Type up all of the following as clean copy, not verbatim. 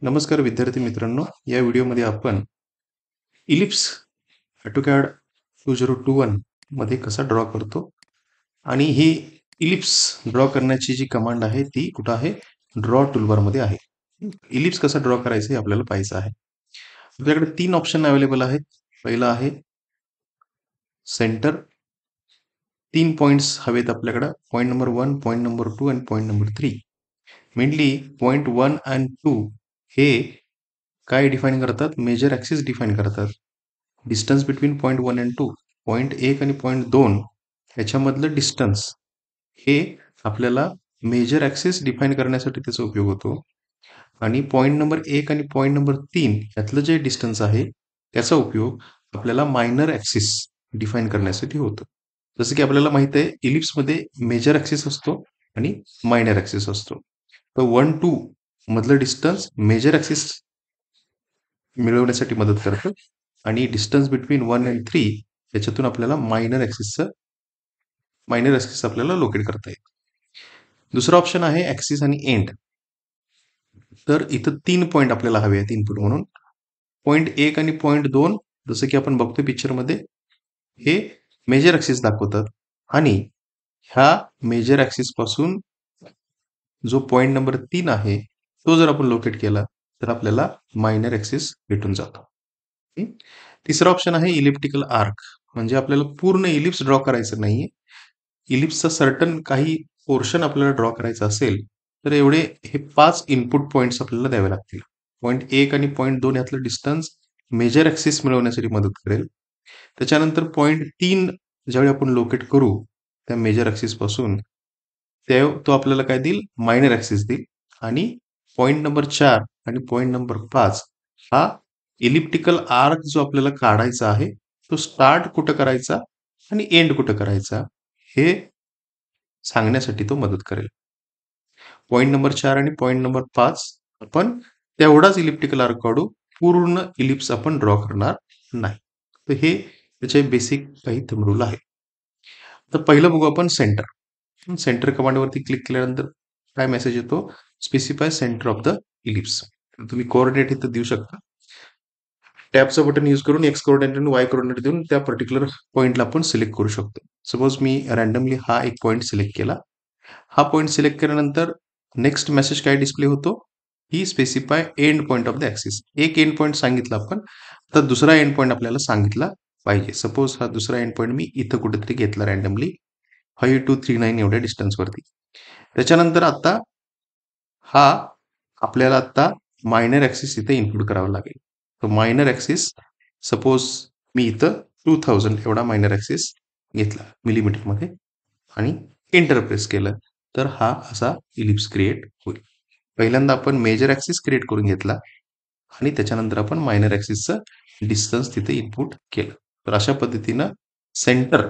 नमस्कार विद्यार्थी मित्रांनो, या व्हिडिओमध्ये आपण इलिप्स AutoCAD 2021 मध्ये कसा ड्रॉ करतो आणि ही इलिप्स ड्रॉ करण्याची जी कमांड आहे ती कुठं आहे, ड्रॉ टूलबारमध्ये आहे. इलिप्स कसा ड्रॉ करायचं हे आपल्याला पाहायचं आहे. आपल्याकडे 3 ऑप्शन अवेलेबल आहेत. पहिला आहे सेंटर. 3 पॉइंट्स हवेत आपल्याकडे. पॉइंट नंबर 1, पॉइंट नंबर 2 आणि पॉइंट नंबर 3. मेनली पॉइंट 1 आणि 2 हे काय डिफाईन करतात? मेजर ॲक्सिस डिफाईन करतात. Distance between point 1 and 2. Point 1 आणि पॉइंट 2 ह्याच्यामधलं डिस्टन्स हे आपल्याला मेजर ॲक्सिस डिफाईन करण्यासाठी त्याचा उपयोग होतो. आणि पॉइंट नंबर 1 आणि पॉइंट नंबर 3 यातलं जे डिस्टन्स आहे त्याचा उपयोग आपल्याला मायनर ॲक्सिस डिफाईन करण्यासाठी होतो. जसं की आपल्याला माहित आहे इलिप्समध्ये मेजर ॲक्सिस असतो आणि मायनर ॲक्सिस असतो. तर 1-2 मधलं डिस्टन्स मेजर ॲक्सिस मिळवण्यासाठी मदत करतं आणि डिस्टन्स बिटवीन 1 अँड 3 याच्यातून आपल्याला मायनर ॲक्सिस आपल्याला लोकेट करता येईल. दुसरा ऑप्शन आहे ॲक्सिस आणि एंड. तर इथं 3 पॉईंट आपल्याला हवे आहेत इनपुट म्हणून. पॉईंट 1 आणि पॉईंट 2 जसं की आपण बघतोय पिक्चरमध्ये हे मेजर ॲक्सिस दाखवतात आणि ह्या मेजर ॲक्सिस पासून जो पॉईंट नंबर 3 आहे तो जर आपण लोकेट केला तर आपल्याला मायनर ॲक्सिस भेटून जातो. तिसरा ऑप्शन आहे इलिप्टिकल आर्क. म्हणजे आपल्याला पूर्ण इलिप्स ड्रॉ करायचं नाहीये. इलिप्सचा सर्टन काही पोर्शन आपल्याला ड्रॉ करायचा असेल तर एवढे हे 5 इनपुट पॉइंट्स आपल्याला द्यावे लागतील. पॉईंट 1 आणि पॉईंट 2 यातलं डिस्टन्स मेजर ॲक्सिस मिळवण्यासाठी मदत करेल. त्याच्यानंतर पॉईंट 3 ज्यावेळी आपण लोकेट करू त्या मेजर ॲक्सिस पासून तो आपल्याला काय देईल, मायनर ॲक्सिस देईल. आणि पॉईंट नंबर 4 आणि पॉईंट नंबर 5 हा इलिप्टिकल आर्क जो आपल्याला काढायचा आहे तो स्टार्ट कुठं करायचा आणि एंड कुठं करायचा हे सांगण्यासाठी तो मदत करेल. पॉईंट नंबर 4 आणि पॉईंट नंबर 5 आपण तेवढाच इलिप्टिकल आर्क काढू, पूर्ण इलिप्स आपण ड्रॉ करणार नाही. तर हे त्याचे बेसिक काही थंब रूल आहे. तर पहिलं बघू आपण सेंटर. सेंटर कमांडवरती क्लिक केल्यानंतर काय मेसेज येतो, specify centre of the ellipse. तुम्ही कोऑर्डिनेट इथं देऊ शकता. टॅबचं बटन यूज करून एक्स कोऑर्डिनेट आणि वाय कोऑर्डिनेट देऊन त्या पर्टिक्युलर पॉईंटला आपण सिलेक्ट करू शकतो. सपोज मी रॅन्डमली हा एक पॉईंट सिलेक्ट केला. हा पॉईंट सिलेक्ट केल्यानंतर नेक्स्ट मेसेज काय डिस्प्ले होतो, ही specify end point of the axis. एक एंड पॉईंट सांगितला आपण, तर दुसरा एंड पॉईंट आपल्याला सांगितला पाहिजे. सपोज हा दुसरा एंड पॉईंट मी इथं कुठेतरी घेतला रॅन्डमली 5239 एवढ्या डिस्टन्सवरती. त्याच्यानंतर आता हा आपल्याला आता मायनर ॲक्सिस इथे इन्क्लूड करावा लागेल. तर मायनर ॲक्सिस सपोज मी इथं 2000 एवढा मायनर ॲक्सिस घेतला मिलीमीटरमध्ये आणि एंटर प्रेस केलं तर हा असा इलिप्स क्रिएट होईल. पहिल्यांदा आपण मेजर ॲक्सिस क्रिएट करून घेतला आणि त्याच्यानंतर आपण मायनर ॲक्सिसचं डिस्टन्स तिथे इनपुट केलं. तर अशा पद्धतीनं सेंटर,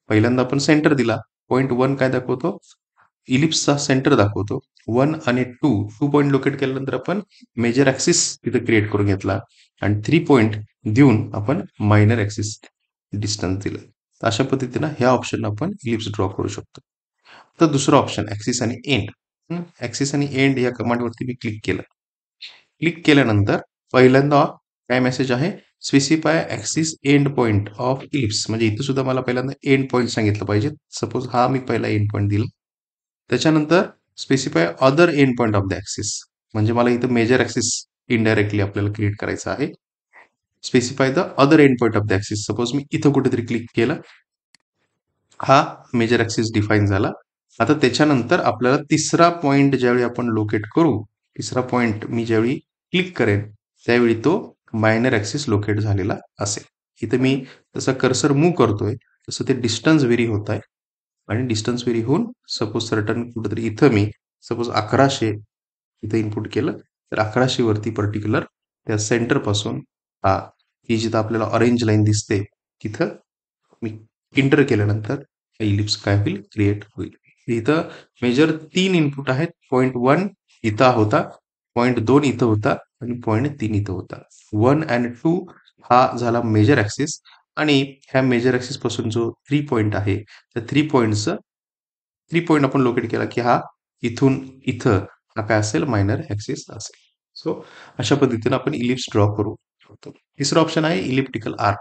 पहिल्यांदा आपण सेंटर दिला. पॉईंट 1 काय दाखवतो, इलिप्सचा सेंटर दाखवतो. 1 आणि 2 पॉईंट लोकेट केल्यानंतर आपण मेजर ॲक्सिस तिथे क्रिएट करून घेतला आणि 3 पॉईंट देऊन आपण मायनर ॲक्सिस डिस्टन्स दिलं. तर अशा पद्धतीनं ह्या ऑप्शन आपण इलिप्स ड्रॉ करू शकतो. तर दुसरा ऑप्शन ॲक्सिस आणि एंड. ॲक्सिस आणि एंड या कमांडवरती मी क्लिक केलं. क्लिक केल्यानंतर पहिल्यांदा काय मेसेज आहे, specify axis end point of ellipse. म्हणजे इथं सुद्धा मला पहिल्यांदा एंड पॉईंट सांगितलं पाहिजे. सपोज हा मी पहिला एंड पॉईंट दिला. त्याच्यानंतर specify other end point of the axis. म्हणजे मला इथं मेजर ॲक्सिस इनडायरेक्टली आपल्याला क्रिएट करायचं आहे. Specify the other end point of the axis. Suppose मी इथं कुठेतरी क्लिक केलं, हा मेजर ॲक्सिस डिफाईन झाला. आता त्याच्यानंतर आपल्याला तिसरा पॉईंट ज्यावेळी आपण लोकेट करू, तिसरा पॉईंट मी ज्यावेळी क्लिक करेन त्यावेळी तो मायनर ॲक्सिस लोकेट झालेला असेल. इथं मी जसं कर्सर मूव्ह करतोय तसं ते डिस्टन्स व्हेरी होत आहे आणि डिस्टन्स व्हेरी होऊन सपोज सर्टन कुठेतरी इथं मी सपोज 1100 इथं इनपुट केलं तर 1100 वरती पर्टिक्युलर त्या सेंटरपासून ही जिथं आपल्याला ऑरेंज लाईन दिसते तिथं मी इंटर केल्यानंतर इलिप्स काय होईल, क्रिएट होईल. इथं मेजर 3 इनपुट आहेत. पॉईंट 1 इथं होता, पॉईंट 2 इथं होता आणि पॉईंट 3 इथं होता. 1 आणि 2 हा झाला मेजर ॲक्सिस आणि ह्या मेजर ॲक्सिस पासून जो 3 पॉईंट आहे त्या 3 पॉईंट आपण लोकेट केला की हा इथून इथं हा काय असेल, मायनर ॲक्सिस असेल. सो अशा पद्धतीने आपण इलिप्स ड्रॉ करू शकतो. तिसरं ऑप्शन आहे इलिप्टिकल आर्क.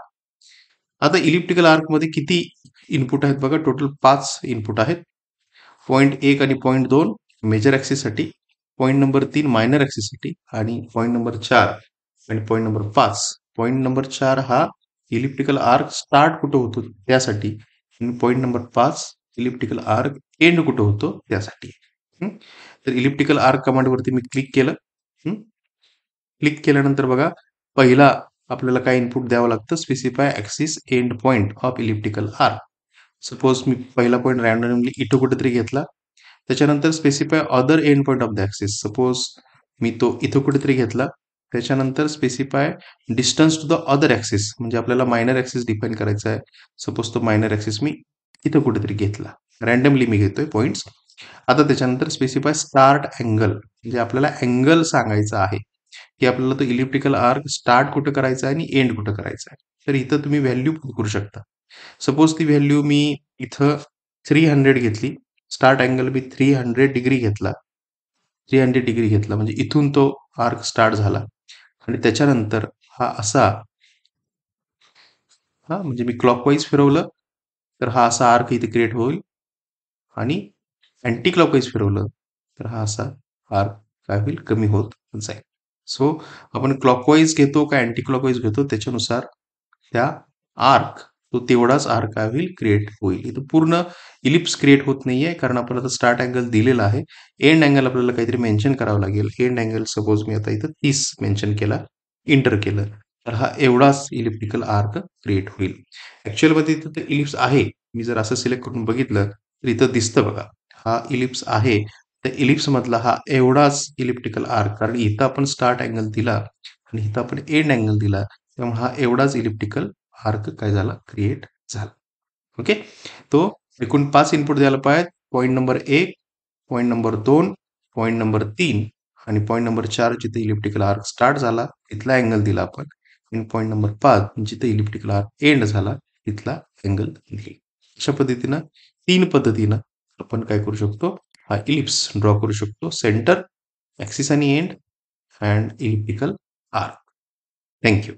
आता इलिप्टिकल आर्क मध्ये किती इनपुट आहेत बघा, टोटल 5 इनपुट आहेत. पॉईंट 1 आणि पॉईंट 2 मेजर ॲक्सिससाठी, पॉईंट नंबर 3 मायनर ॲक्सिससाठी आणि पॉईंट नंबर 4 आणि पॉईंट नंबर 5. पॉईंट नंबर 4 हा इलिप्टिकल आर्क स्टार्ट कुठं होतो त्यासाठी आणि point number 5 elliptical arc end कुठं होतो त्यासाठी. हं? तर इलिप्टिकल आर्क कमांडवरती मी क्लिक केलं. क्लिक केल्यानंतर बघा, पहिला आपल्याला काय इनपुट द्यावं लागतं, specify axis end point of elliptical arc. Suppose मी पहिला पॉईंट रँडमली इथं कुठेतरी घेतला. त्याच्यानंतर specify other end point of the axis. Suppose मी तो इथं कुठेतरी घेतला. त्याच्यानंतर specify distance to the other axis, म्हणजे आपल्याला मायनर ॲक्सिस डिफाईन करायचा आहे. सपोज तो मायनर ॲक्सिस मी इथं कुठेतरी घेतला. रँडमली मी घेतोय पॉईंट्स. आता त्याच्यानंतर स्पेसिफाय स्टार्ट अँगल, म्हणजे आपल्याला अँगल सांगायचा आहे की आपल्याला तो इलिप्टिकल आर्क स्टार्ट कुठं करायचा आहे आणि एंड कुठं करायचा आहे. तर इथं तुम्ही व्हॅल्यू करू शकता. सपोज ती व्हॅल्यू मी इथं 300 घेतली. स्टार्ट अँगल मी 300 डिग्री घेतला. 300 डिग्री घेतला म्हणजे इथून तो आर्क स्टार्ट झाला आणि त्याच्यानंतर हा असा, हा म्हणजे मी क्लॉकवाईज फिरवलं तर हा असा आर्क इथे क्रिएट होईल आणि अँटी क्लॉकवाईज फिरवलं तर हा असा आर्क काय होईल, कमी होत जाईल. सो आपण क्लॉकवाईज घेतो का अँटी क्लॉकवाईज घेतो त्याच्यानुसार त्या आर्क, तो तेवढाच आर्क काय होईल, क्रिएट होईल. इथं पूर्ण इलिप्स क्रिएट होत नाहीये कारण आपल्याला स्टार्ट अँगल दिलेला आहे. एंड अँगल आपल्याला काहीतरी मेन्शन करावं लागेल. एंड अँगल सपोज मी आता इथं 30 मेन्शन केला, इंटर केलं तर हा एवढाच इलिप्टिकल आर्क क्रिएट होईल. ॲक्च्युअलमध्ये इथं ते इलिप्स आहे. मी जर असं सिलेक्ट करून बघितलं तर इथं दिसतं बघा, हा इलिप्स आहे. त्या इलिप्स मधला हा एवढाच इलिप्टिकल आर्क, कारण इथं आपण स्टार्ट अँगल दिला आणि इथं आपण एंड अँगल दिला, त्यामुळे हा एवढाच इलिप्टिकल आर्क काय झाला, क्रिएट झाला. ओके. तो एकूण 5 इनपुट द्यायला पाहिजे. Point number 1, point number 2, point number 3 आणि पॉईंट नंबर 4 जिथे इलिप्टिकल आर्क स्टार्ट झाला तिथला अँगल दिला आपण आणि पॉईंट नंबर 5 जिथे इलिप्टिकल आर्क एंड झाला तिथला अँगल दिली. अशा पद्धतीनं 3 पद्धतीनं आपण काय करू शकतो, हा इलिप्स ड्रॉ करू शकतो. सेंटर, ॲक्सिस आणि end and elliptical arc. Thank you.